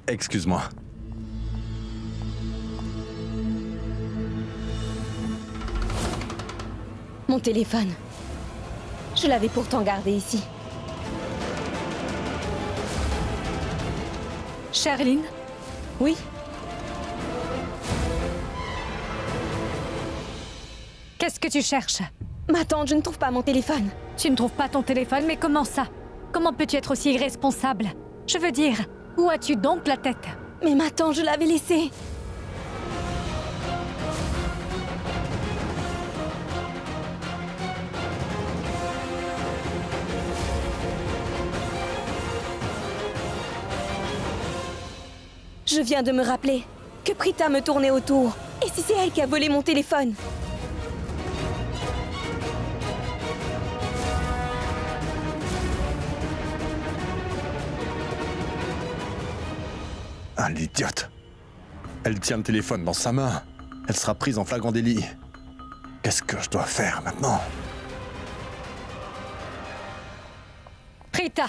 Excuse-moi. Mon téléphone. Je l'avais pourtant gardé ici. Sherline? Oui? Qu'est-ce que tu cherches? Ma tante, je ne trouve pas mon téléphone. Tu ne trouves pas ton téléphone, mais comment ça? Comment peux-tu être aussi irresponsable? Je veux dire, où as-tu donc la tête? Mais ma tante, je l'avais laissé. Je viens de me rappeler que Prita me tournait autour. Et si c'est elle qui a volé mon téléphone? Ah, l'idiote. Elle tient le téléphone dans sa main. Elle sera prise en flagrant délit. Qu'est-ce que je dois faire maintenant? Prita!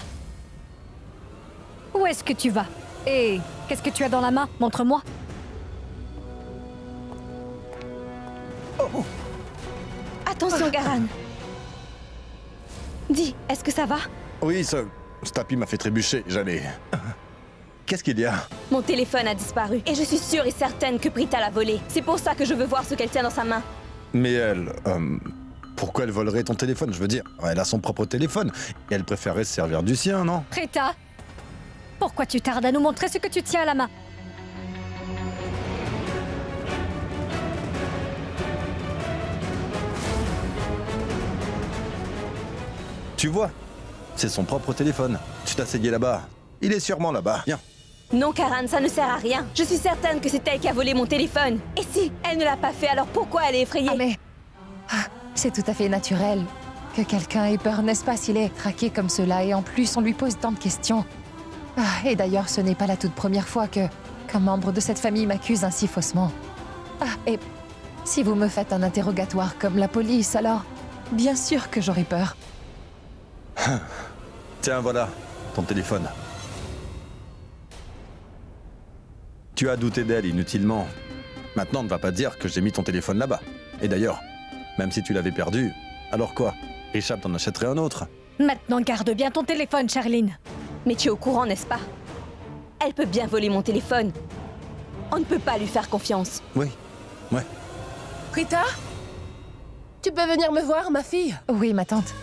Où est-ce que tu vas? Et qu'est-ce que tu as dans la main? Montre-moi. Attention, Garan. Dis, est-ce que ça va? Oui, ce tapis m'a fait trébucher. J'allais... Qu'est-ce qu'il y a? Mon téléphone a disparu. Et je suis sûre et certaine que Prita l'a volé. C'est pour ça que je veux voir ce qu'elle tient dans sa main. Mais elle... pourquoi elle volerait ton téléphone? Je veux dire, elle a son propre téléphone. Et elle préférerait se servir du sien, non? Prita! Pourquoi tu tardes à nous montrer ce que tu tiens à la main? Tu vois? C'est son propre téléphone. Tu t'asseyais là-bas. Il est sûrement là-bas. Viens. Non, Karan, ça ne sert à rien. Je suis certaine que c'est elle qui a volé mon téléphone. Et si elle ne l'a pas fait, alors pourquoi elle est effrayée? Ah mais... c'est tout à fait naturel que quelqu'un ait peur, n'est-ce pas, s'il est traqué comme cela, et en plus on lui pose tant de questions. Et d'ailleurs, ce n'est pas la toute première fois qu'un membre de cette famille m'accuse ainsi faussement. Et si vous me faites un interrogatoire comme la police, alors bien sûr que j'aurai peur. Tiens, voilà, ton téléphone. Tu as douté d'elle inutilement. Maintenant, ne va pas dire que j'ai mis ton téléphone là-bas. Et d'ailleurs, même si tu l'avais perdu, alors quoi? Richard t'en achèterait un autre. Maintenant, garde bien ton téléphone, Sherline. Mais tu es au courant, n'est-ce pas? Elle peut bien voler mon téléphone. On ne peut pas lui faire confiance. Oui, ouais. Prita? Tu peux venir me voir, ma fille? Oui, ma tante.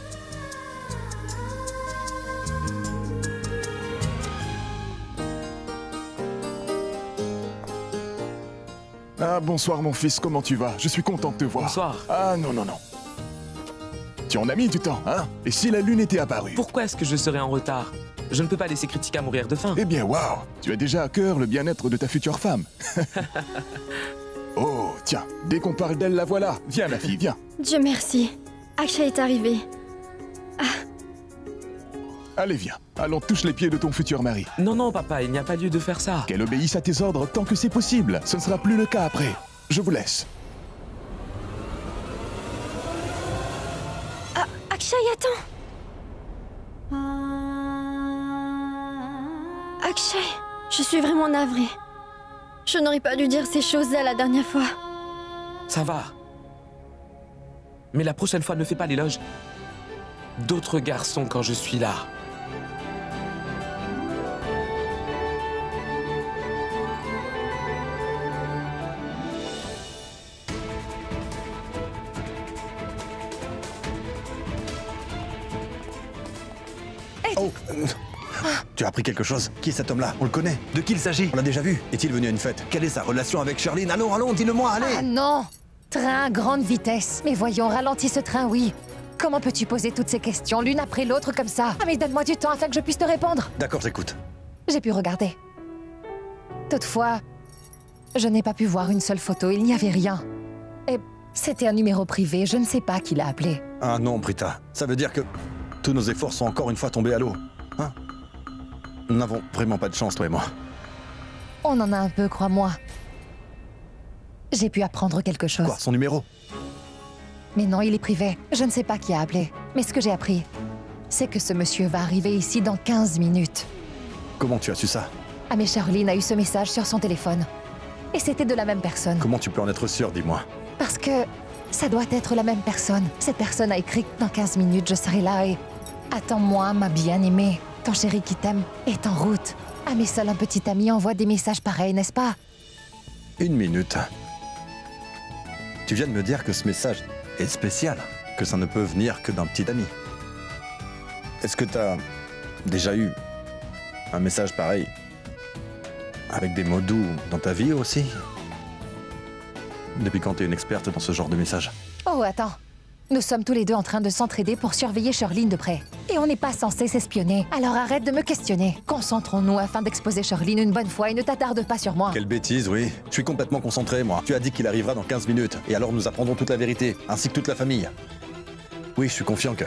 Ah, bonsoir mon fils, comment tu vas? Je suis content de te voir. Bonsoir. Ah, non, non, non. Tu en as mis du temps, hein? Et si la lune était apparue? Pourquoi est-ce que je serais en retard? Je ne peux pas laisser Kritika mourir de faim. Eh bien, waouh! Tu as déjà à cœur le bien-être de ta future femme. Oh, tiens, dès qu'on parle d'elle, la voilà. Viens, ma fille, viens. Dieu merci. Akshay est arrivé. Allez, viens. Allons, touche les pieds de ton futur mari. Non, non, papa, il n'y a pas lieu de faire ça. Qu'elle obéisse à tes ordres tant que c'est possible. Ce ne sera plus le cas après. Je vous laisse. Ah, Akshay, attends. Akshay, je suis vraiment navrée. Je n'aurais pas dû dire ces choses-là la dernière fois. Ça va. Mais la prochaine fois, ne fais pas l'éloge d'autres garçons quand je suis là. Oh, tu as appris quelque chose? Qui est cet homme-là? On le connaît. De qui il s'agit? On l'a déjà vu. Est-il venu à une fête? Quelle est sa relation avec Sherline? Allons, allons, dis-le-moi, allez! Ah non! Train à grande vitesse. Mais voyons, ralentis ce train, oui. Comment peux-tu poser toutes ces questions l'une après l'autre comme ça? Ah mais donne-moi du temps afin que je puisse te répondre. D'accord, j'écoute. J'ai pu regarder. Toutefois, je n'ai pas pu voir une seule photo, il n'y avait rien. Et c'était un numéro privé, je ne sais pas qui l'a appelé. Ah non, Prita. Ça veut dire que tous nos efforts sont encore une fois tombés à l'eau. Hein? Nous n'avons vraiment pas de chance, toi et moi. On en a un peu, crois-moi. J'ai pu apprendre quelque chose. Quoi, son numéro? Mais non, il est privé. Je ne sais pas qui a appelé. Mais ce que j'ai appris, c'est que ce monsieur va arriver ici dans 15 minutes. Comment tu as su ça? Ah mais Charline a eu ce message sur son téléphone. Et c'était de la même personne. Comment tu peux en être sûr, dis-moi? Parce que ça doit être la même personne. Cette personne a écrit que dans 15 minutes, je serai là et... Attends-moi, ma bien-aimée. Ton chéri qui t'aime est en route. Ah mais seul un petit ami envoie des messages pareils, n'est-ce pas? 1 minute. Tu viens de me dire que ce message est spécial, que ça ne peut venir que d'un petit ami. Est-ce que t'as déjà eu un message pareil, avec des mots doux dans ta vie aussi? Depuis quand t'es une experte dans ce genre de message? Oh, attends. Nous sommes tous les deux en train de s'entraider pour surveiller Charline de près. Et on n'est pas censé s'espionner. Alors arrête de me questionner. Concentrons-nous afin d'exposer Charline une bonne fois et ne t'attarde pas sur moi. Quelle bêtise, oui. Je suis complètement concentré, moi. Tu as dit qu'il arrivera dans 15 minutes. Et alors nous apprendrons toute la vérité, ainsi que toute la famille. Oui, je suis confiant que...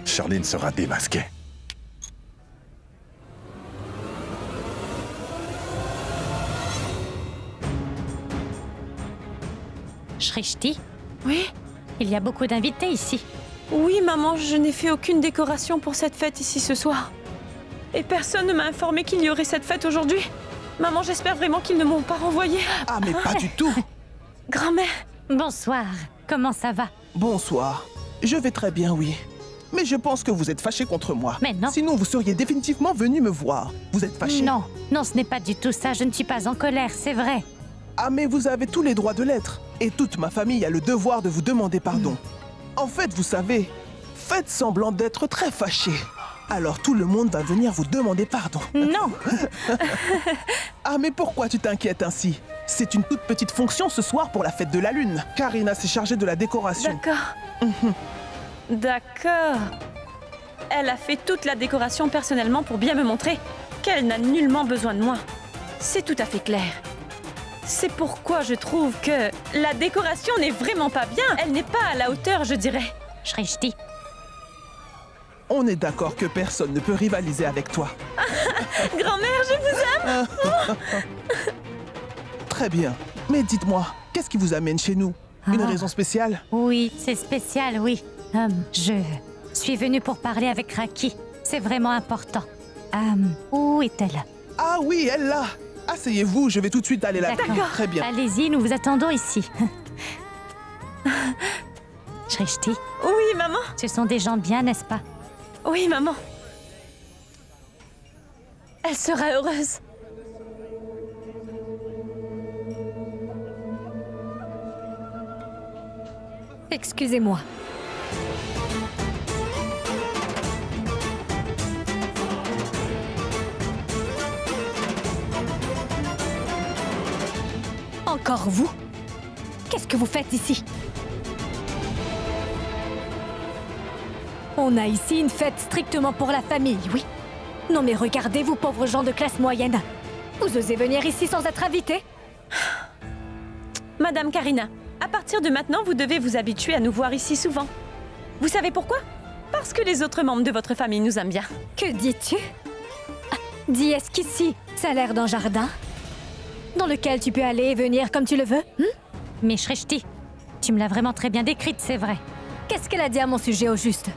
Charline sera démasquée. Shrishti, Oui? il y a beaucoup d'invités ici. Oui, maman, je n'ai fait aucune décoration pour cette fête ici ce soir. Et personne ne m'a informé qu'il y aurait cette fête aujourd'hui. Maman, j'espère vraiment qu'ils ne m'ont pas renvoyé. Ah, mais pas du tout. Grand-mère, Bonsoir, comment ça va? Bonsoir. Je vais très bien, oui. Mais je pense que vous êtes fâché contre moi. Mais non. Sinon, vous seriez définitivement venu me voir. Vous êtes fâché? Non, non, ce n'est pas du tout ça, je ne suis pas en colère, c'est vrai. Ah, mais vous avez tous les droits de l'être. Et toute ma famille a le devoir de vous demander pardon. En fait, vous savez, faites semblant d'être très fâché. Alors tout le monde va venir vous demander pardon. Non. Ah, mais pourquoi tu t'inquiètes ainsi? C'est une toute petite fonction ce soir pour la fête de la Lune. Karina s'est chargée de la décoration. d'accord. D'accord. Elle a fait toute la décoration personnellement pour bien me montrer qu'elle n'a nullement besoin de moi. C'est tout à fait clair. C'est pourquoi je trouve que la décoration n'est vraiment pas bien. Elle n'est pas à la hauteur, je dirais. Shrishti, On est d'accord que personne ne peut rivaliser avec toi. Grand-mère, je vous aime. Très bien. Mais dites-moi, qu'est-ce qui vous amène chez nous? Une raison spéciale? oui, c'est spécial, oui. Je suis venue pour parler avec Raki. C'est vraiment important. Où est-elle? Ah oui, elle là. Asseyez-vous, je vais tout de suite aller là. D'accord. Très bien. Allez-y, nous vous attendons ici. Shrishti, Oui, maman. ce sont des gens bien, n'est-ce pas? Oui, maman. Elle sera heureuse. Excusez-moi. Encore vous? Qu'est-ce que vous faites ici? On a ici une fête strictement pour la famille, oui. Non mais regardez, vous pauvres gens de classe moyenne. Vous osez venir ici sans être invité? Madame Karina, à partir de maintenant, vous devez vous habituer à nous voir ici souvent. Vous savez pourquoi? Parce que les autres membres de votre famille nous aiment bien. Que dis-tu? Dis, est-ce qu'ici, ça a l'air d'un jardin dans lequel tu peux aller et venir comme tu le veux? Mais Shrishti, tu me l'as vraiment très bien décrite, c'est vrai. Qu'est-ce qu'elle a dit à mon sujet au juste?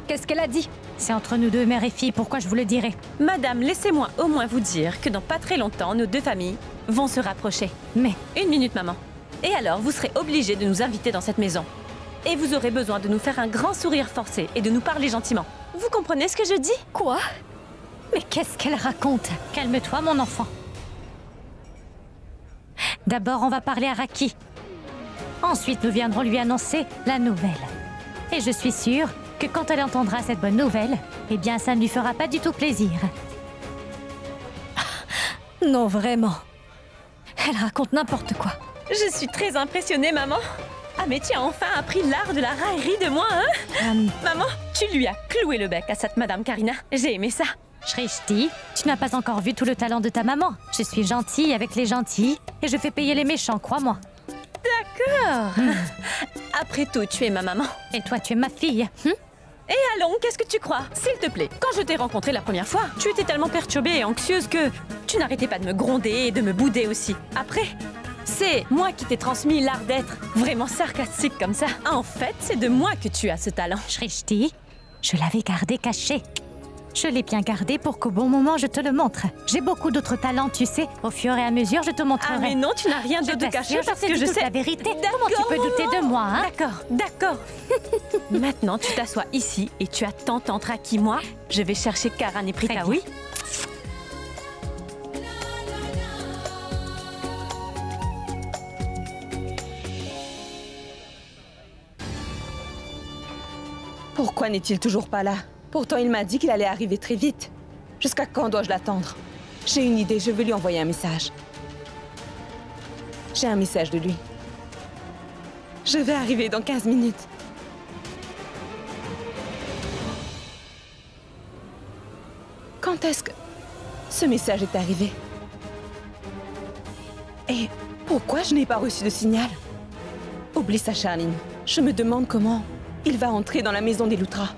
Qu'est-ce qu'elle a dit? C'est entre nous deux, mère et fille, pourquoi je vous le dirai? Madame, laissez-moi au moins vous dire que dans pas très longtemps, nos deux familles vont se rapprocher. Mais 1 minute, maman. Et alors, vous serez obligée de nous inviter dans cette maison. Et vous aurez besoin de nous faire un grand sourire forcé et de nous parler gentiment. Vous comprenez ce que je dis? quoi? Mais qu'est-ce qu'elle raconte? Calme-toi, mon enfant. D'abord, on va parler à Raki. Ensuite, nous viendrons lui annoncer la nouvelle. Et je suis sûre que quand elle entendra cette bonne nouvelle, eh bien, ça ne lui fera pas du tout plaisir. Non, vraiment. Elle raconte n'importe quoi. Je suis très impressionnée, maman. Ah, mais tu as enfin appris l'art de la raillerie de moi, hein? Maman, tu lui as cloué le bec à cette Madame Karina. J'ai aimé ça. Shrishti, tu n'as pas encore vu tout le talent de ta maman. Je suis gentille avec les gentils et je fais payer les méchants, crois-moi. D'accord. Après tout, tu es ma maman. Et toi, tu es ma fille. Et allons, qu'est-ce que tu crois? S'il te plaît, quand je t'ai rencontrée la première fois, tu étais tellement perturbée et anxieuse que tu n'arrêtais pas de me gronder et de me bouder aussi. Après, c'est moi qui t'ai transmis l'art d'être vraiment sarcastique comme ça. En fait, c'est de moi que tu as ce talent. Shrishti, je l'avais gardé caché. Je l'ai bien gardé pour qu'au bon moment je te le montre. J'ai beaucoup d'autres talents, tu sais. Au fur et à mesure, je te montrerai. Ah mais non, tu n'as rien d'autre de caché parce que je sais la vérité. Comment tu peux douter de moi, hein? D'accord. Maintenant, tu t'assois ici et tu attends ton Raki. Moi, je vais chercher Karan et Prita, oui? Pourquoi n'est-il toujours pas là? Pourtant, il m'a dit qu'il allait arriver très vite. Jusqu'à quand dois-je l'attendre? J'ai une idée, je vais lui envoyer un message. J'ai un message de lui. Je vais arriver dans 15 minutes. Quand est-ce que ce message est arrivé? Et pourquoi je n'ai pas reçu de signal? Oublie ça, Charline. Je me demande comment il va entrer dans la maison des Loutras.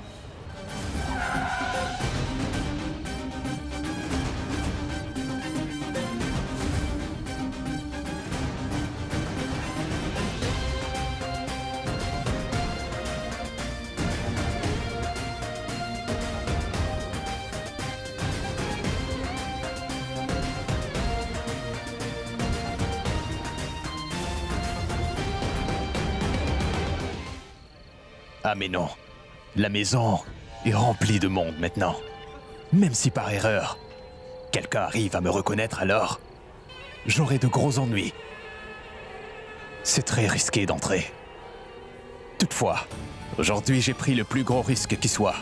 Ah mais non, la maison est remplie de monde maintenant. Même si par erreur, quelqu'un arrive à me reconnaître alors, j'aurai de gros ennuis. C'est très risqué d'entrer. Toutefois, aujourd'hui j'ai pris le plus gros risque qui soit.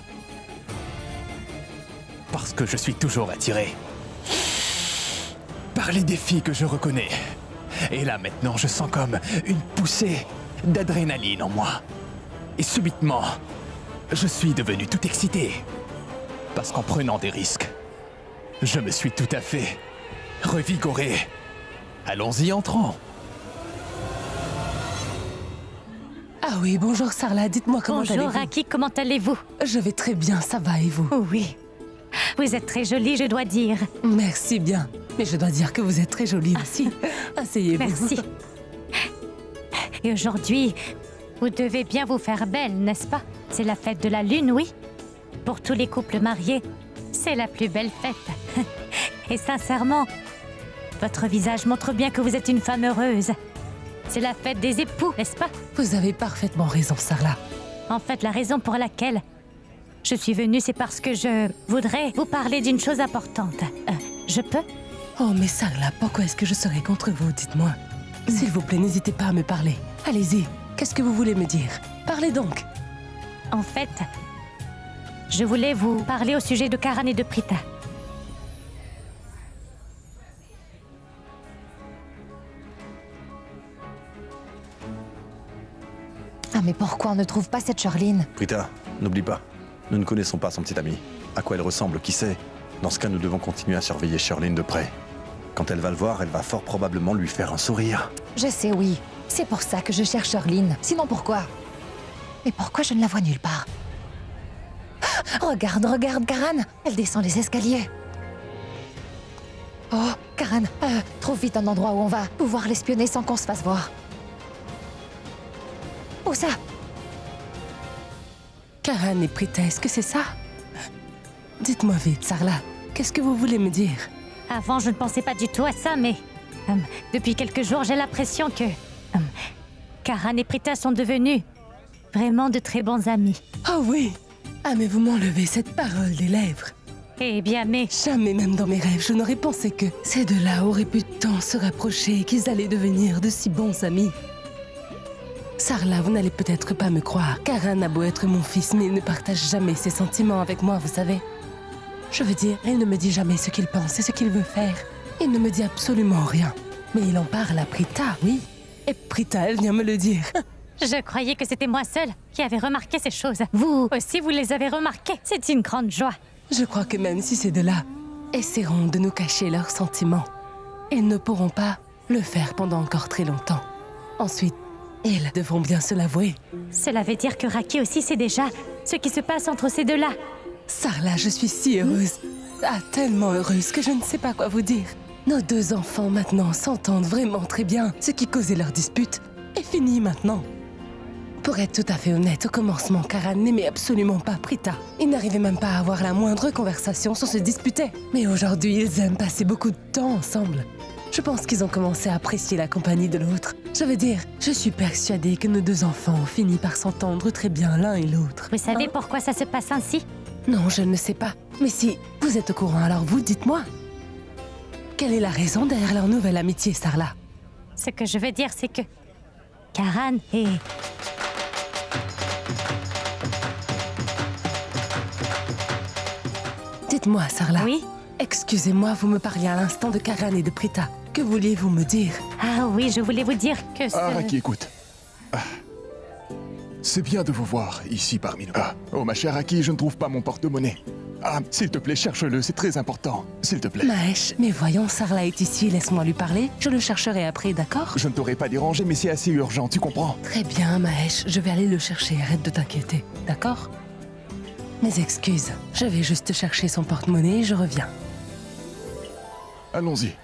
Parce que je suis toujours attiré par les défis que je reconnais. Et là maintenant je sens comme une poussée d'adrénaline en moi. Et subitement, je suis devenu tout excité. Parce qu'en prenant des risques, je me suis tout à fait revigoré. Allons-y, entrons. Ah oui, bonjour Sarla, dites-moi comment allez-vous? Bonjour Raki, comment allez-vous? Je vais très bien, ça va et vous? Oui, vous êtes très jolie, je dois dire. Merci bien, mais je dois dire que vous êtes très jolie aussi. Asseyez-vous. Merci. Et aujourd'hui, vous devez bien vous faire belle, n'est-ce pas? C'est la fête de la lune, oui? Pour tous les couples mariés, c'est la plus belle fête. Et sincèrement, votre visage montre bien que vous êtes une femme heureuse. C'est la fête des époux, n'est-ce pas? Vous avez parfaitement raison, Sarla. En fait, la raison pour laquelle je suis venue, c'est parce que je voudrais vous parler d'une chose importante. Je peux? Oh, mais Sarla, pourquoi est-ce que je serais contre vous? Dites-moi. S'il vous plaît, n'hésitez pas à me parler. Allez-y. Qu'est-ce que vous voulez me dire? Parlez donc. En fait, je voulais vous parler au sujet de Karan et de Prita. Ah mais pourquoi on ne trouve pas cette Charline? Prita, n'oublie pas, nous ne connaissons pas son petit ami. À quoi elle ressemble, qui sait? Dans ce cas, nous devons continuer à surveiller Charline de près. Quand elle va le voir, elle va fort probablement lui faire un sourire. Je sais, oui. C'est pour ça que je cherche Charline. Sinon pourquoi? Mais pourquoi je ne la vois nulle part? Regarde, regarde, Karan. Elle descend les escaliers. Oh, Karan, trouve vite un endroit où on va pouvoir l'espionner sans qu'on se fasse voir. Où ça? Karan et Prita, est-ce que c'est ça? Dites-moi vite, Sarla. Qu'est-ce que vous voulez me dire? Avant, je ne pensais pas du tout à ça, mais depuis quelques jours, j'ai l'impression que Karan et Prita sont devenus vraiment de très bons amis. Oh oui! Ah mais vous m'enlevez cette parole des lèvres. Eh bien, mais... Jamais même dans mes rêves, je n'aurais pensé que ces deux-là auraient pu tant se rapprocher et qu'ils allaient devenir de si bons amis. Sarla, vous n'allez peut-être pas me croire. Karan a beau être mon fils, mais il ne partage jamais ses sentiments avec moi, vous savez. Je veux dire, il ne me dit jamais ce qu'il pense et ce qu'il veut faire. Il ne me dit absolument rien. Mais il en parle à Prita, oui. Et Prita, elle vient me le dire. Je croyais que c'était moi seule qui avait remarqué ces choses. Vous aussi, vous les avez remarquées. C'est une grande joie. Je crois que même si ces deux-là essaieront de nous cacher leurs sentiments, ils ne pourront pas le faire pendant encore très longtemps. Ensuite, ils devront bien se l'avouer. Cela veut dire que Raki aussi sait déjà ce qui se passe entre ces deux-là. Sarla, je suis si heureuse. Ah, tellement heureuse que je ne sais pas quoi vous dire. Nos deux enfants maintenant s'entendent vraiment très bien. Ce qui causait leur dispute est fini maintenant. Pour être tout à fait honnête, au commencement, Karan n'aimait absolument pas Prita. Ils n'arrivaient même pas à avoir la moindre conversation sans se disputer. Mais aujourd'hui, ils aiment passer beaucoup de temps ensemble. Je pense qu'ils ont commencé à apprécier la compagnie de l'autre. Je veux dire, je suis persuadée que nos deux enfants ont fini par s'entendre très bien l'un et l'autre. Vous savez pourquoi ça se passe ainsi? Non, je ne sais pas. Mais si vous êtes au courant, alors vous, dites-moi. Quelle est la raison derrière leur nouvelle amitié, Sarla? Ce que je veux dire, c'est que Karan est... Dites-moi, Sarla. Oui? Excusez-moi, vous me parliez à l'instant de Karan et de Prita. Que vouliez-vous me dire? Ah oui, je voulais vous dire que Ah, Araki, écoute. C'est bien de vous voir ici parmi nous. Oh, ma chère Aki, je ne trouve pas mon porte-monnaie. Ah, s'il te plaît, cherche-le, c'est très important. S'il te plaît. Mahesh, mais voyons, Sarla est ici, laisse-moi lui parler. Je le chercherai après, d'accord? Je ne t'aurais pas dérangé, mais c'est assez urgent, tu comprends? Très bien, Mahesh, je vais aller le chercher, arrête de t'inquiéter, d'accord? Mes excuses, je vais juste chercher son porte-monnaie et je reviens. Allons-y.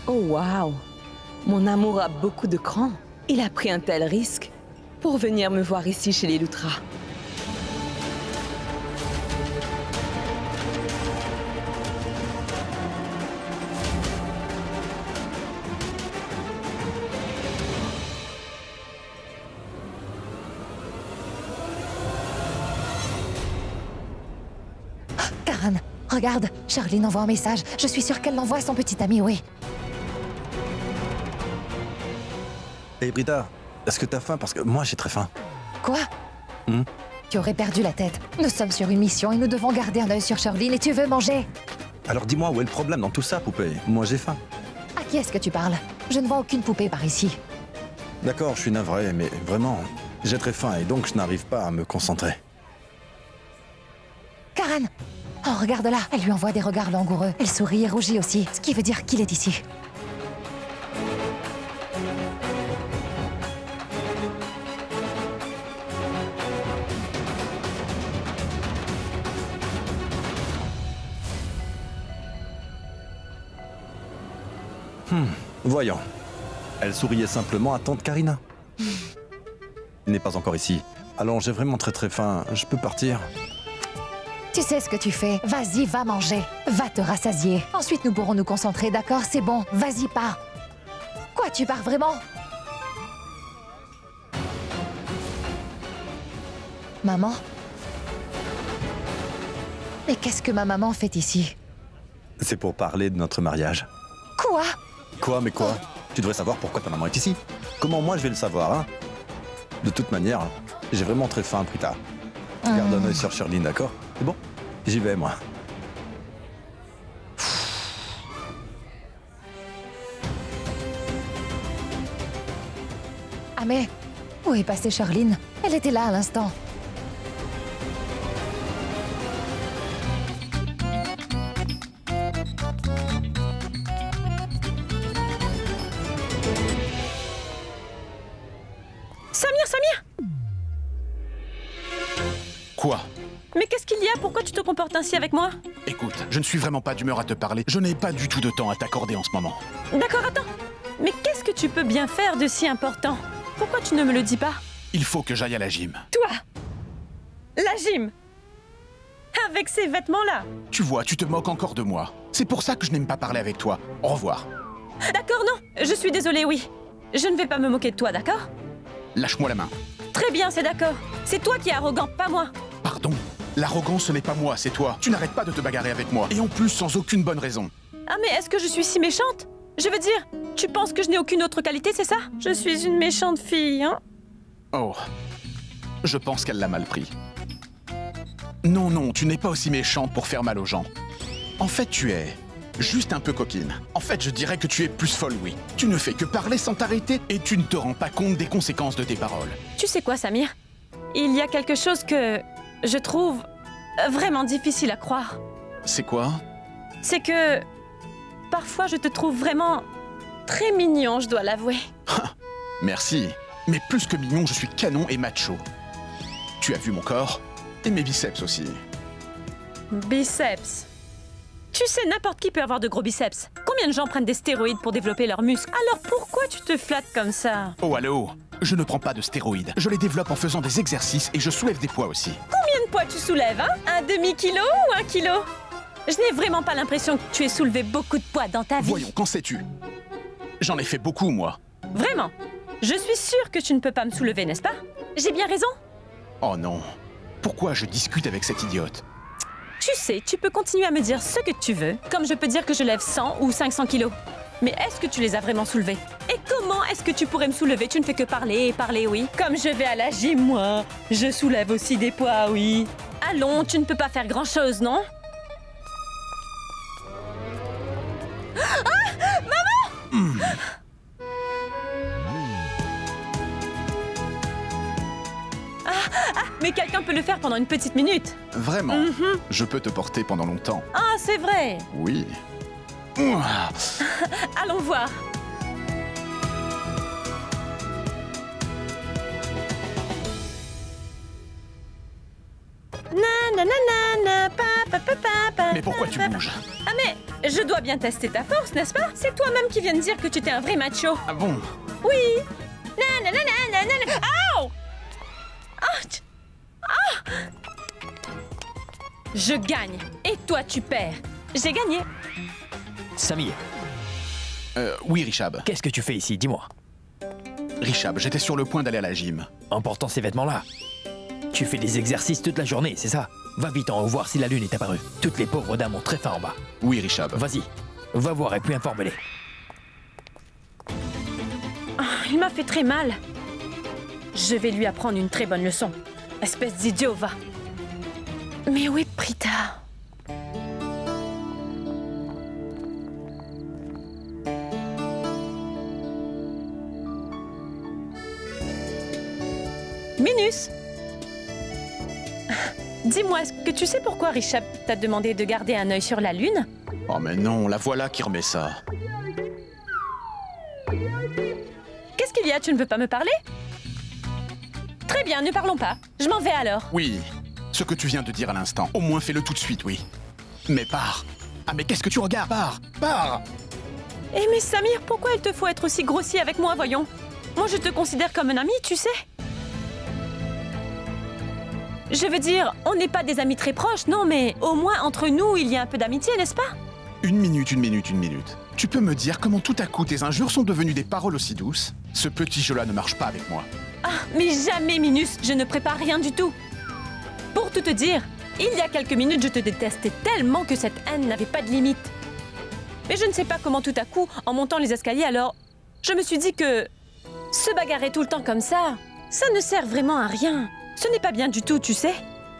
Oh waouh! Mon amour a beaucoup de cran. Il a pris un tel risque pour venir me voir ici chez les Lutra. Karan, regarde, Charline envoie un message. Je suis sûre qu'elle l'envoie à son petit ami, oui. Hey Brita, est-ce que t'as faim? Parce que moi j'ai très faim. Quoi? Tu aurais perdu la tête. Nous sommes sur une mission et nous devons garder un œil sur Charline et tu veux manger. Alors dis-moi où est le problème dans tout ça, poupée? Moi j'ai faim. À qui est-ce que tu parles? Je ne vois aucune poupée par ici. D'accord, je suis navré, mais vraiment, j'ai très faim et donc je n'arrive pas à me concentrer. Karan! Oh, regarde-la. Elle lui envoie des regards langoureux. Elle sourit et rougit aussi, ce qui veut dire qu'il est ici. Voyons. Elle souriait simplement à tante Karina. Il n'est pas encore ici. Alors j'ai vraiment très faim. Je peux partir? Tu sais ce que tu fais. Vas-y, va manger. Va te rassasier. Ensuite, nous pourrons nous concentrer, d'accord? C'est bon. Vas-y, pars. Quoi, tu pars vraiment? Maman? Mais qu'est-ce que ma maman fait ici? C'est pour parler de notre mariage. Quoi? Quoi, mais quoi? Tu devrais savoir pourquoi ta maman est ici. Comment moi je vais le savoir, hein? De toute manière, j'ai vraiment très faim, Prita. Garde un œil sur Charline, d'accord? C'est bon? J'y vais, moi. Ah mais, où est passée Charline? Elle était là à l'instant. Samir! Quoi? Mais qu'est-ce qu'il y a? Pourquoi tu te comportes ainsi avec moi? Écoute, je ne suis vraiment pas d'humeur à te parler. Je n'ai pas du tout de temps à t'accorder en ce moment. D'accord, attends. Mais qu'est-ce que tu peux bien faire de si important? Pourquoi tu ne me le dis pas? Il faut que j'aille à la gym. Toi? La gym? Avec ces vêtements-là? Tu vois, tu te moques encore de moi. C'est pour ça que je n'aime pas parler avec toi. Au revoir. D'accord, non. Je suis désolée, oui. Je ne vais pas me moquer de toi, d'accord? Lâche-moi la main. Très bien, c'est d'accord. C'est toi qui es arrogant, pas moi. Pardon? L'arrogance, ce n'est pas moi, c'est toi. Tu n'arrêtes pas de te bagarrer avec moi. Et en plus, sans aucune bonne raison. Ah mais est-ce que je suis si méchante? Je veux dire, tu penses que je n'ai aucune autre qualité, c'est ça? Je suis une méchante fille, hein? Oh. Je pense qu'elle l'a mal pris. Non, non, tu n'es pas aussi méchante pour faire mal aux gens. En fait, tu es juste un peu coquine. En fait, je dirais que tu es plus folle, oui. Tu ne fais que parler sans t'arrêter et tu ne te rends pas compte des conséquences de tes paroles. Tu sais quoi, Samir? Il y a quelque chose que je trouve vraiment difficile à croire. C'est quoi? C'est que parfois je te trouve vraiment très mignon, je dois l'avouer. Merci. Mais plus que mignon, je suis canon et macho. Tu as vu mon corps? Et mes biceps aussi. Biceps. Tu sais, n'importe qui peut avoir de gros biceps. Combien de gens prennent des stéroïdes pour développer leurs muscles? Alors pourquoi tu te flattes comme ça? Oh, allô? Je ne prends pas de stéroïdes. Je les développe en faisant des exercices et je soulève des poids aussi. Combien de poids tu soulèves, hein? Un demi-kilo ou 1 kilo? Je n'ai vraiment pas l'impression que tu aies soulevé beaucoup de poids dans ta vie. Voyons, qu'en sais-tu? J'en ai fait beaucoup, moi. Vraiment? Je suis sûre que tu ne peux pas me soulever, n'est-ce pas? J'ai bien raison? Oh non. Pourquoi je discute avec cette idiote? Tu sais, tu peux continuer à me dire ce que tu veux, comme je peux dire que je lève 100 ou 500 kilos. Mais est-ce que tu les as vraiment soulevés? Et comment est-ce que tu pourrais me soulever? Tu ne fais que parler et parler, oui. Comme je vais à la gym, moi. Je soulève aussi des poids, oui. Allons, tu ne peux pas faire grand-chose, non? Ah! Maman! Mais quelqu'un peut le faire pendant une petite minute. Vraiment? Je peux te porter pendant longtemps. Ah, c'est vrai. Oui. Allons voir. Mais pourquoi tu bouges? Ah mais, je dois bien tester ta force, n'est-ce pas? C'est toi-même qui viens de dire que tu étais un vrai macho. Ah bon? Oui. Aouh! Ah! Je gagne. Et toi, tu perds. J'ai gagné. Samir. Oui, Richab. Qu'est-ce que tu fais ici? Dis-moi. Richab, j'étais sur le point d'aller à la gym. En portant ces vêtements-là? Tu fais des exercices toute la journée, c'est ça? Va vite en haut voir si la lune est apparue. Toutes les pauvres dames ont très faim en bas. Oui, Richab. Vas-y. Va voir et puis informe-les. Oh, il m'a fait très mal. Je vais lui apprendre une très bonne leçon. Espèce d'idiot, va. Mais où est Prita? Minus! Dis-moi, est-ce que tu sais pourquoi Richard t'a demandé de garder un œil sur la Lune? Oh mais non, la voilà qui remet ça. Qu'est-ce qu'il y a? Tu ne veux pas me parler? Très bien, ne parlons pas. Je m'en vais alors. Oui, ce que tu viens de dire à l'instant, au moins fais-le tout de suite, oui. Mais pars. Ah mais qu'est-ce que tu regardes? Pars! Pars! Eh mais Samir, pourquoi il te faut être aussi grossier avec moi, voyons? Moi je te considère comme un ami, tu sais. Je veux dire, on n'est pas des amis très proches, non, mais au moins entre nous, il y a un peu d'amitié, n'est-ce pas? Une minute. Tu peux me dire comment tout à coup tes injures sont devenues des paroles aussi douces? Ce petit jeu-là ne marche pas avec moi. Ah, mais jamais, Minus, je ne prépare rien du tout. Pour tout te dire, il y a quelques minutes, je te détestais tellement que cette haine n'avait pas de limite. Mais je ne sais pas comment tout à coup, en montant les escaliers, alors, je me suis dit que se bagarrer tout le temps comme ça ne sert vraiment à rien. Ce n'est pas bien du tout, tu sais.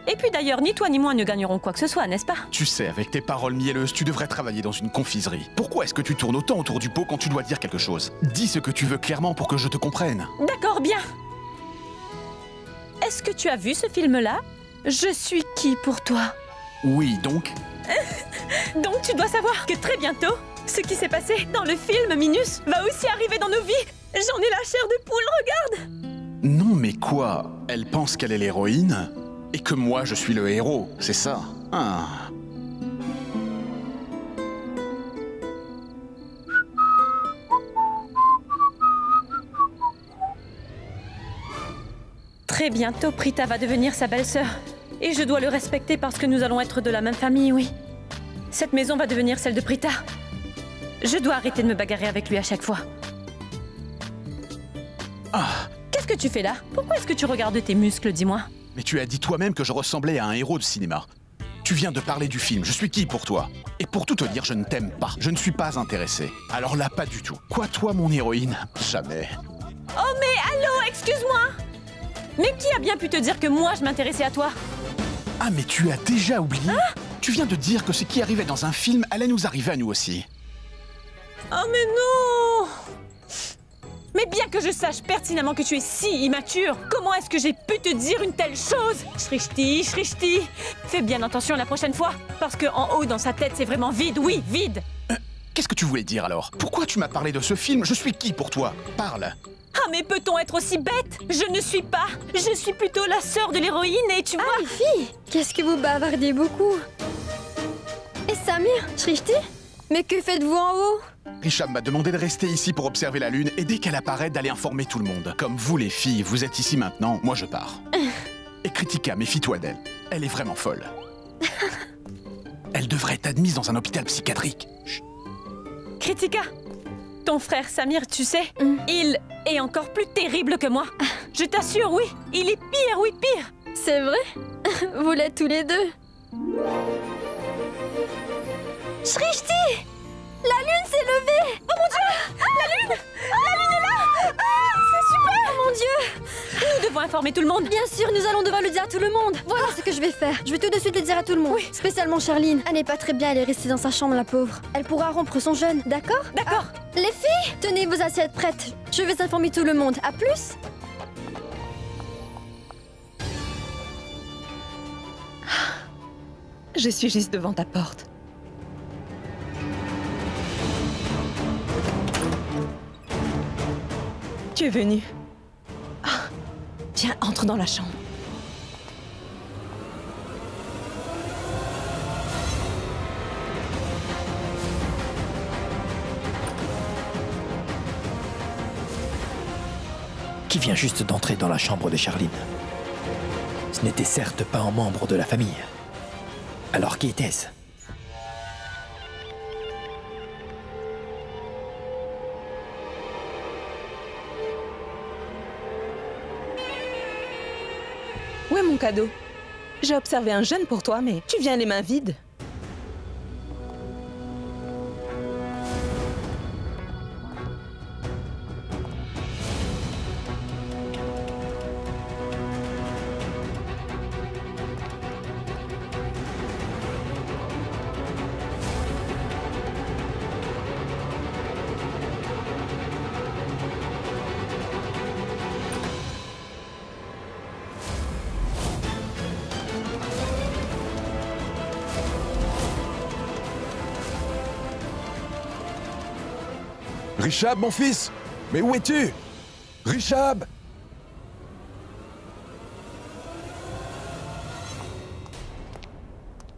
Et puis d'ailleurs, ni toi ni moi ne gagnerons quoi que ce soit, n'est-ce pas? Tu sais, avec tes paroles mielleuses, tu devrais travailler dans une confiserie. Pourquoi est-ce que tu tournes autant autour du pot quand tu dois dire quelque chose? Dis ce que tu veux clairement pour que je te comprenne. D'accord, bien. Est-ce que tu as vu ce film-là? Je suis qui pour toi? Oui, donc? Donc tu dois savoir que très bientôt, ce qui s'est passé dans le film Minus va aussi arriver dans nos vies. J'en ai la chair de poule, regarde! Non, mais quoi? Elle pense qu'elle est l'héroïne et que moi je suis le héros, c'est ça? Ah. Très bientôt, Prita va devenir sa belle-sœur. Et je dois le respecter parce que nous allons être de la même famille, oui. Cette maison va devenir celle de Prita. Je dois arrêter de me bagarrer avec lui à chaque fois. Ah. Qu'est-ce que tu fais là? Pourquoi est-ce que tu regardes tes muscles, dis-moi? Mais tu as dit toi-même que je ressemblais à un héros de cinéma. Tu viens de parler du film, je suis qui pour toi? Et pour tout te dire, je ne t'aime pas. Je ne suis pas intéressé. Alors là, pas du tout. Quoi, toi, mon héroïne? Jamais. Oh mais allô, excuse-moi! Mais qui a bien pu te dire que moi, je m'intéressais à toi? Ah, mais tu as déjà oublié? Tu viens de dire que ce qui arrivait dans un film allait nous arriver à nous aussi. Oh mais non! Mais bien que je sache pertinemment que tu es si immature, comment est-ce que j'ai pu te dire une telle chose? Shrishti, Shrishti! Fais bien attention la prochaine fois, parce que en haut dans sa tête, c'est vraiment vide, oui, vide! Qu'est-ce que tu voulais dire alors? Pourquoi tu m'as parlé de ce film? Je suis qui pour toi? Parle! Ah mais peut-on être aussi bête? Je ne suis pas! Je suis plutôt la sœur de l'héroïne et tu vois... Ah les filles! Qu'est-ce que vous bavardez beaucoup? Samir, Shrishti, mais que faites-vous en haut? Rishab m'a demandé de rester ici pour observer la lune et dès qu'elle apparaît, d'aller informer tout le monde. Comme vous les filles, vous êtes ici maintenant, moi je pars. Et Kritika, méfie-toi d'elle. Elle est vraiment folle. Elle devrait être admise dans un hôpital psychiatrique. Chut. Kritika, ton frère Samir, tu sais, il est encore plus terrible que moi. Je t'assure, oui, il est pire, oui, pire. C'est vrai? Vous l'êtes tous les deux. Shrishti! La lune s'est levée! Oh mon Dieu! La lune! La lune est là! C'est super! Oh mon Dieu! Nous devons informer tout le monde. Bien sûr, nous allons devoir le dire à tout le monde. Voilà ce que je vais faire. Je vais tout de suite le dire à tout le monde. Oui. Spécialement Charline. Elle n'est pas très bien, elle est restée dans sa chambre, la pauvre. Elle pourra rompre son jeûne, d'accord? D'accord. Les filles, tenez vos assiettes prêtes. Je vais informer tout le monde. À plus! Je suis juste devant ta porte. Tu es venu. Ah, viens, entre dans la chambre. Qui vient juste d'entrer dans la chambre de Charline. Ce n'était certes pas un membre de la famille. Alors qui était-ce? Où est mon cadeau? J'ai observé un jeûne pour toi, mais tu viens les mains vides. Rishab, mon fils! Mais où es-tu? Rishab!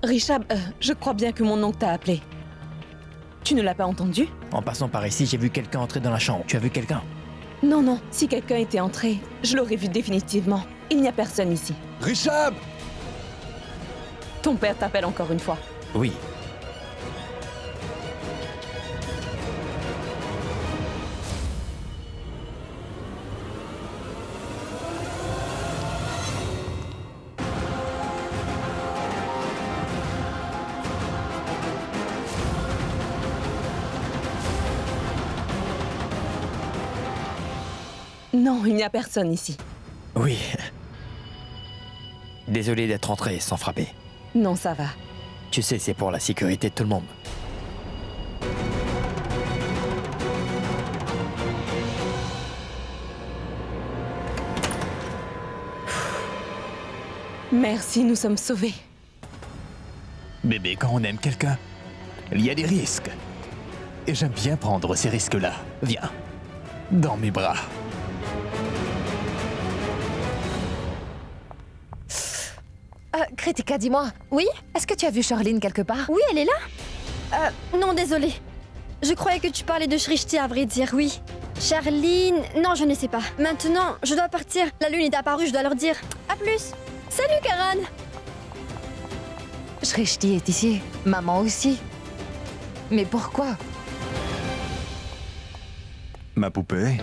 Rishab, je crois bien que mon oncle t'a appelé. Tu ne l'as pas entendu? En passant par ici, j'ai vu quelqu'un entrer dans la chambre. Tu as vu quelqu'un? Non, non. Si quelqu'un était entré, je l'aurais vu définitivement. Il n'y a personne ici. Rishab! Ton père t'appelle encore une fois. Oui. Non, il n'y a personne ici. Oui. Désolé d'être entré sans frapper. Non, ça va. Tu sais, c'est pour la sécurité de tout le monde. Merci, nous sommes sauvés. Bébé, quand on aime quelqu'un, il y a des risques. Et j'aime bien prendre ces risques-là. Viens, dans mes bras. Kritika, dis-moi. Oui? Est-ce que tu as vu Charline quelque part? Oui, elle est là. Non, désolée. Je croyais que tu parlais de Shrishti, à vrai dire, oui. Charline... Non, je ne sais pas. Maintenant, je dois partir. La lune est apparue, je dois leur dire. À plus. Salut, Karan. Shrishti est ici. Maman aussi. Mais pourquoi? Ma poupée,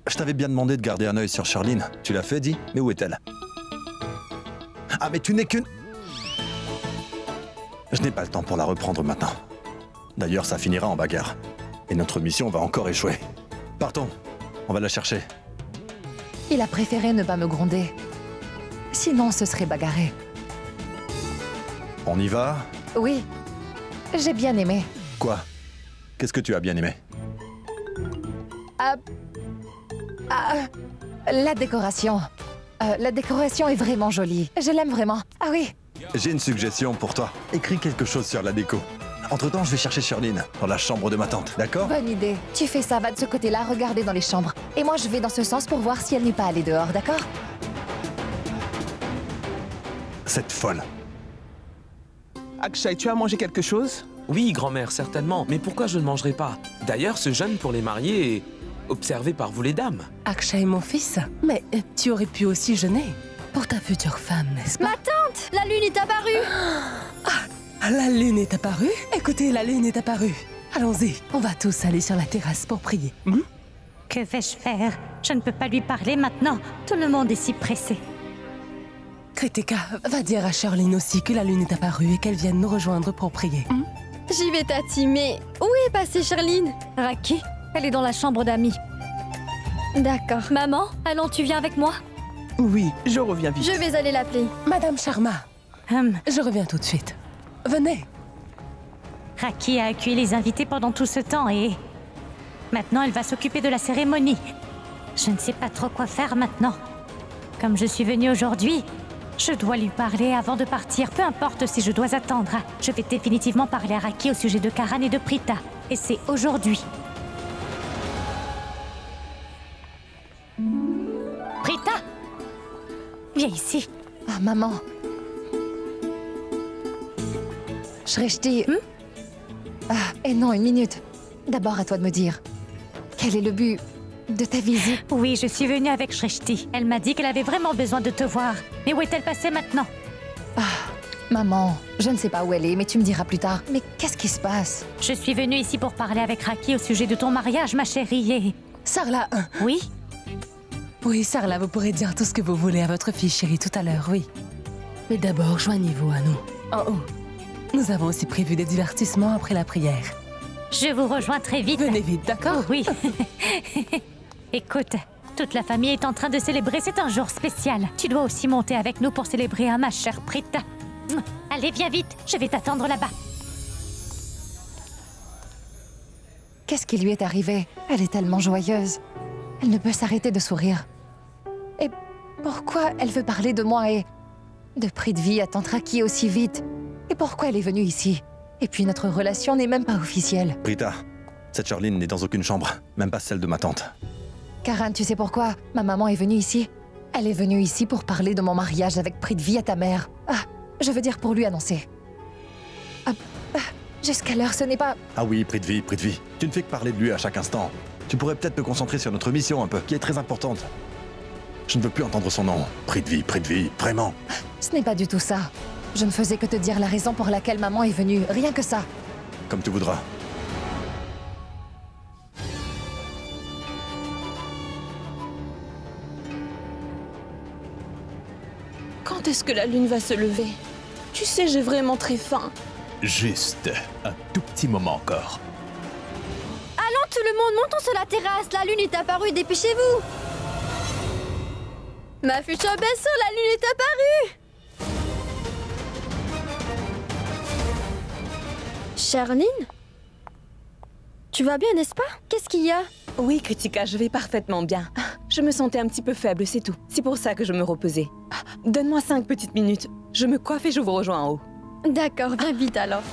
je t'avais bien demandé de garder un œil sur Charline. Tu l'as fait, dis? Mais où est-elle? Ah, mais tu n'es qu'une... Je n'ai pas le temps pour la reprendre maintenant. D'ailleurs, ça finira en bagarre. Et notre mission va encore échouer. Partons, on va la chercher. Il a préféré ne pas me gronder. Sinon, ce serait bagarré. On y va? Oui, j'ai bien aimé. Quoi? Qu'est-ce que tu as bien aimé? La décoration. La décoration est vraiment jolie. Je l'aime vraiment. Ah oui. J'ai une suggestion pour toi. Écris quelque chose sur la déco. Entre-temps, je vais chercher Charline dans la chambre de ma tante, d'accord? Bonne idée. Tu fais ça, va de ce côté-là, regarder dans les chambres. Et moi, je vais dans ce sens pour voir si elle n'est pas allée dehors, d'accord? Cette folle. Akshay, tu as mangé quelque chose? Oui, grand-mère, certainement. Mais pourquoi je ne mangerai pas? D'ailleurs, ce jeûne pour les mariés est observé par vous les dames. Akshay, mon fils, mais tu aurais pu aussi jeûner pour ta future femme, n'est-ce pas? Ma tante! La lune est apparue! Ah, la lune est apparue? Écoutez, la lune est apparue. Allons-y, on va tous aller sur la terrasse pour prier. Que vais-je faire? Je ne peux pas lui parler maintenant. Tout le monde est si pressé. Kritika, va dire à Charline aussi que la lune est apparue et qu'elle vienne nous rejoindre pour prier. J'y vais, Tati, mais où est passée Charline? Raki, elle est dans la chambre d'amis. D'accord. Maman, allons, tu viens avec moi? Oui, je reviens vite. Je vais aller l'appeler. Madame Sharma, je reviens tout de suite. Venez. Raki a accueilli les invités pendant tout ce temps et... Maintenant, elle va s'occuper de la cérémonie. Je ne sais pas trop quoi faire maintenant. Comme je suis venue aujourd'hui, je dois lui parler avant de partir, peu importe si je dois attendre. Je vais définitivement parler à Raki au sujet de Karan et de Prita. Et c'est aujourd'hui. Prita! Viens ici. Ah, maman. Shrishti. Ah, et non, une minute. D'abord, à toi de me dire. Quel est le but de ta visite? Oui, je suis venue avec Shrishti. Elle m'a dit qu'elle avait vraiment besoin de te voir. Mais où est-elle passée maintenant? Ah, maman, je ne sais pas où elle est, mais tu me diras plus tard. Mais qu'est-ce qui se passe? Je suis venue ici pour parler avec Raki au sujet de ton mariage, ma chérie, et... Sarla. Oui? Oui, Sarla, vous pourrez dire tout ce que vous voulez à votre fille chérie tout à l'heure, oui. Mais d'abord, joignez-vous à nous. En haut. Nous avons aussi prévu des divertissements après la prière. Je vous rejoins très vite. Venez vite, d'accord? Oui. Écoute, toute la famille est en train de célébrer, c'est un jour spécial. Tu dois aussi monter avec nous pour célébrer, hein, ma chère Prita. Allez, viens vite, je vais t'attendre là-bas. Qu'est-ce qui lui est arrivé? Elle est tellement joyeuse. Elle ne peut s'arrêter de sourire. Et pourquoi elle veut parler de moi et de Prithvi à tante Raki aussi vite? Et pourquoi elle est venue ici? Et puis notre relation n'est même pas officielle. Prita, cette Charline n'est dans aucune chambre, même pas celle de ma tante. Karan, tu sais pourquoi ma maman est venue ici? Elle est venue ici pour parler de mon mariage avec Prithvi à ta mère. Ah, je veux dire pour lui annoncer. Jusqu'à l'heure, ce n'est pas... Ah oui, Prithvi, tu ne fais que parler de lui à chaque instant. Tu pourrais peut-être te concentrer sur notre mission un peu, qui est très importante. Je ne veux plus entendre son nom. Prithvi, vraiment. Ce n'est pas du tout ça. Je ne faisais que te dire la raison pour laquelle maman est venue, rien que ça. Comme tu voudras. Quand est-ce que la lune va se lever? Tu sais, j'ai vraiment très faim. Juste un tout petit moment encore. Allons tout le monde, montons sur la terrasse. La lune est apparue, dépêchez-vous. Ma future belle-sœur, la lune est apparue. Charline? Tu vas bien, n'est-ce pas? Qu'est-ce qu'il y a? Oui, Kritika, je vais parfaitement bien. Je me sentais un petit peu faible, c'est tout. C'est pour ça que je me reposais. Donne-moi 5 petites minutes. Je me coiffe et je vous rejoins en haut. D'accord, viens vite alors.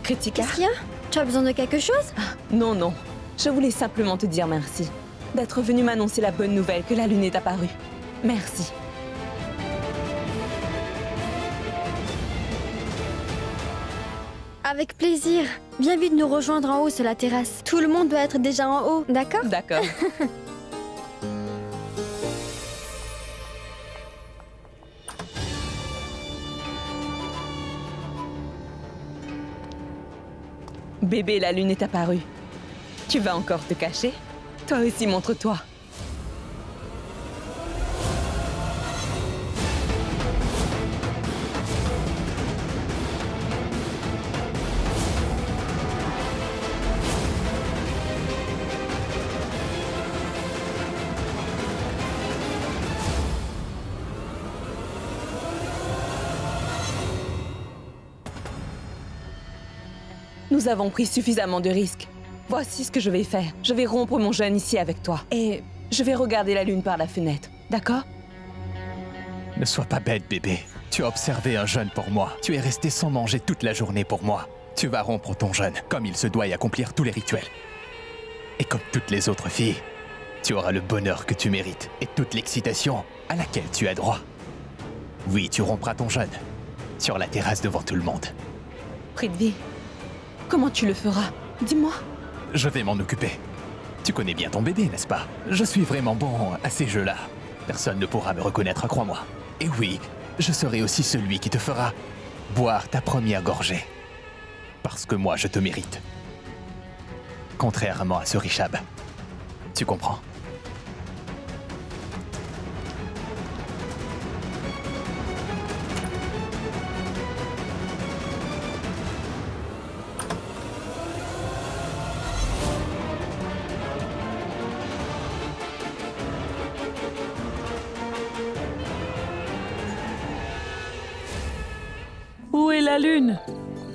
Kritika? Qu'est-ce qu'il y a? Tu as besoin de quelque chose? Non. Je voulais simplement te dire merci. D'être venu m'annoncer la bonne nouvelle que la lune est apparue. Merci. Avec plaisir. Viens vite nous rejoindre en haut sur la terrasse. Tout le monde doit être déjà en haut, d'accord? D'accord. Bébé, la lune est apparue. Tu vas encore te cacher? Toi aussi, montre-toi. Nous avons pris suffisamment de risques. Voici ce que je vais faire. Je vais rompre mon jeûne ici avec toi. Et je vais regarder la lune par la fenêtre. D'accord? Ne sois pas bête, bébé. Tu as observé un jeûne pour moi. Tu es resté sans manger toute la journée pour moi. Tu vas rompre ton jeûne, comme il se doit, et accomplir tous les rituels. Et comme toutes les autres filles, tu auras le bonheur que tu mérites et toute l'excitation à laquelle tu as droit. Oui, tu rompras ton jeûne. Sur la terrasse devant tout le monde. Prithvi, Comment tu le feras? Dis-moi. Je vais m'en occuper. Tu connais bien ton bébé, n'est-ce pas? Je suis vraiment bon à ces jeux-là. Personne ne pourra me reconnaître, crois-moi. Et oui, je serai aussi celui qui te fera boire ta première gorgée. Parce que moi, je te mérite. Contrairement à ce Richab. Tu comprends? Où est la lune?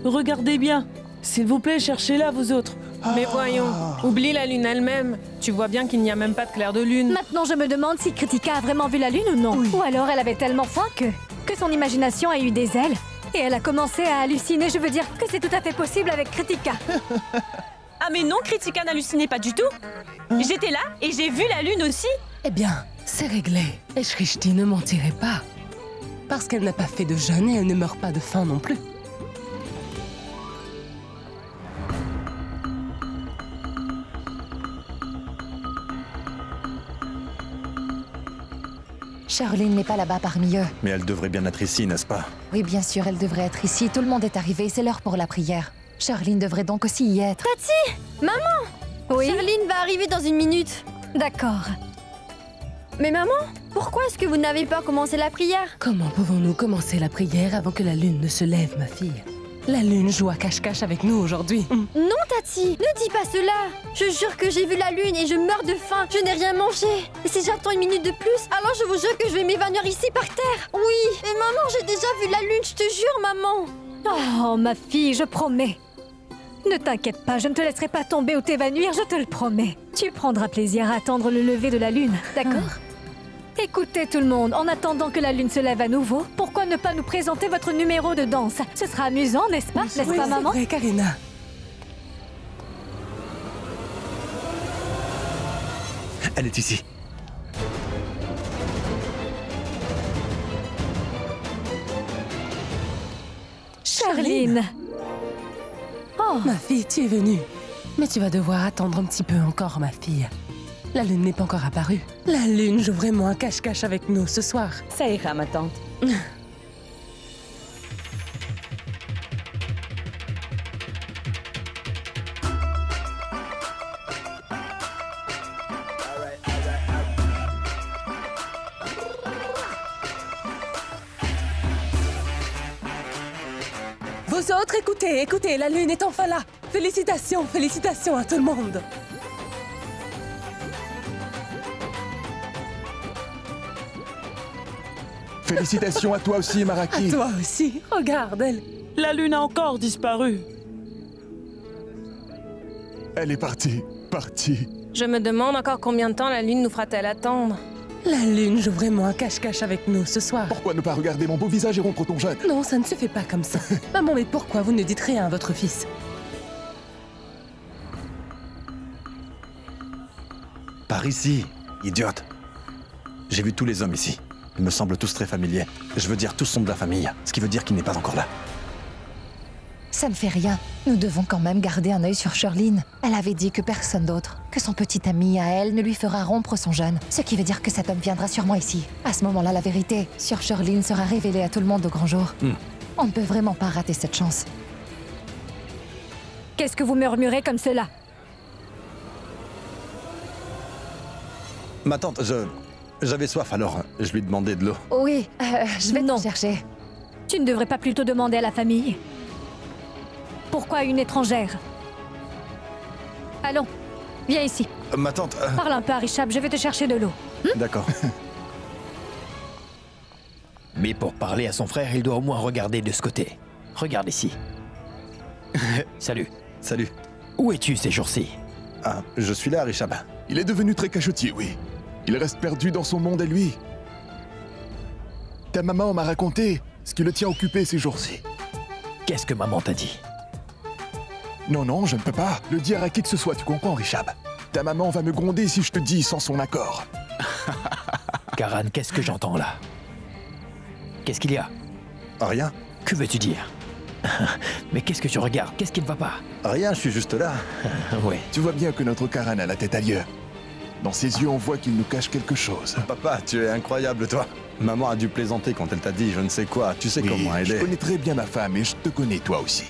Regardez bien. S'il vous plaît, cherchez-la, vous autres. Mais voyons, oublie la lune elle-même. Tu vois bien qu'il n'y a même pas de clair de lune. Maintenant, je me demande si Kritika a vraiment vu la lune ou non. Oui. Ou alors elle avait tellement faim que son imagination a eu des ailes. Et elle a commencé à halluciner. Je veux dire que c'est tout à fait possible avec Kritika. Ah mais non, Kritika n'hallucinait pas du tout. J'étais là et j'ai vu la lune aussi. Eh bien, c'est réglé. Et Shrishti ne mentirait pas. Parce qu'elle n'a pas fait de jeûne et elle ne meurt pas de faim non plus. Charline n'est pas là-bas parmi eux. Mais elle devrait bien être ici, n'est-ce pas? Oui, bien sûr, elle devrait être ici. Tout le monde est arrivé, c'est l'heure pour la prière. Charline devrait donc aussi y être. Tati! Maman! Oui? Charline va arriver dans une minute. D'accord. Mais maman, pourquoi est-ce que vous n'avez pas commencé la prière? Comment pouvons-nous commencer la prière avant que la lune ne se lève, ma fille? La lune joue à cache-cache avec nous aujourd'hui. Non, Tati, ne dis pas cela. Je jure que j'ai vu la lune et je meurs de faim. Je n'ai rien mangé. Et si j'attends une minute de plus, alors je vous jure que je vais m'évanouir ici par terre. Oui, et maman, j'ai déjà vu la lune, je te jure, maman. Oh, ma fille, je promets. Ne t'inquiète pas, je ne te laisserai pas tomber ou t'évanouir, je te le promets. Tu prendras plaisir à attendre le lever de la lune, d'accord? Écoutez tout le monde, en attendant que la lune se lève à nouveau, pourquoi ne pas nous présenter votre numéro de danse? Ce sera amusant, n'est-ce pas? N'est-ce pas, maman? Oui, Karina. Elle est ici. Charline. Oh, Ma fille, tu es venue. Mais tu vas devoir attendre un petit peu encore, ma fille. La lune n'est pas encore apparue. La lune joue vraiment un cache-cache avec nous ce soir. Ça ira, ma tante. Vous autres, écoutez, écoutez, la lune est enfin là. Félicitations, félicitations à tout le monde. Félicitations à toi aussi, Maraki. À toi aussi, regarde elle. La lune a encore disparu. Elle est partie. Je me demande encore combien de temps la lune nous fera-t-elle attendre. La lune joue vraiment un cache-cache avec nous ce soir. Pourquoi ne pas regarder mon beau visage et rompre ton jeûne? Non, ça ne se fait pas comme ça. Maman, mais pourquoi vous ne dites rien à votre fils? Par ici, idiote. J'ai vu tous les hommes ici. Ils me semblent tous très familiers. Je veux dire, tous sont de la famille, ce qui veut dire qu'il n'est pas encore là. Ça ne fait rien. Nous devons quand même garder un œil sur Charline. Elle avait dit que personne d'autre, que son petit ami à elle, ne lui fera rompre son jeûne. Ce qui veut dire que cet homme viendra sûrement ici. À ce moment-là, la vérité sur Charline sera révélée à tout le monde au grand jour. On ne peut vraiment pas rater cette chance. qu'est-ce que vous murmurez comme cela? Ma tante, j'avais soif alors je lui demandais de l'eau. Oui, je vais t'en chercher. Tu ne devrais pas plutôt demander à la famille? Pourquoi une étrangère? Allons, viens ici. Ma tante... Parle un peu à Richab, je vais te chercher de l'eau. D'accord. Mais pour parler à son frère, il doit au moins regarder de ce côté. Regarde ici. Salut. Salut. Où es-tu ces jours-ci? Ah, je suis là, Richab. Il est devenu très cachotier, oui. Il reste perdu dans son monde à lui. Ta maman m'a raconté ce qui le tient occupé ces jours-ci. Qu'est-ce que maman t'a dit? Non, je ne peux pas le dire à qui que ce soit, tu comprends, Richab? Ta maman va me gronder si je te dis sans son accord. Karan, qu'est-ce que j'entends là? Qu'est-ce qu'il y a? Rien. Que veux-tu dire? Mais qu'est-ce que tu regardes? Qu'est-ce qui ne va pas? Rien, je suis juste là. Oui. Tu vois bien que notre Karan a la tête ailleurs. Dans ses yeux, on voit qu'il nous cache quelque chose. Papa, tu es incroyable, toi. Maman a dû plaisanter quand elle t'a dit je ne sais quoi. Tu sais Oui, comment elle je est. connais très bien ma femme et je te connais toi aussi.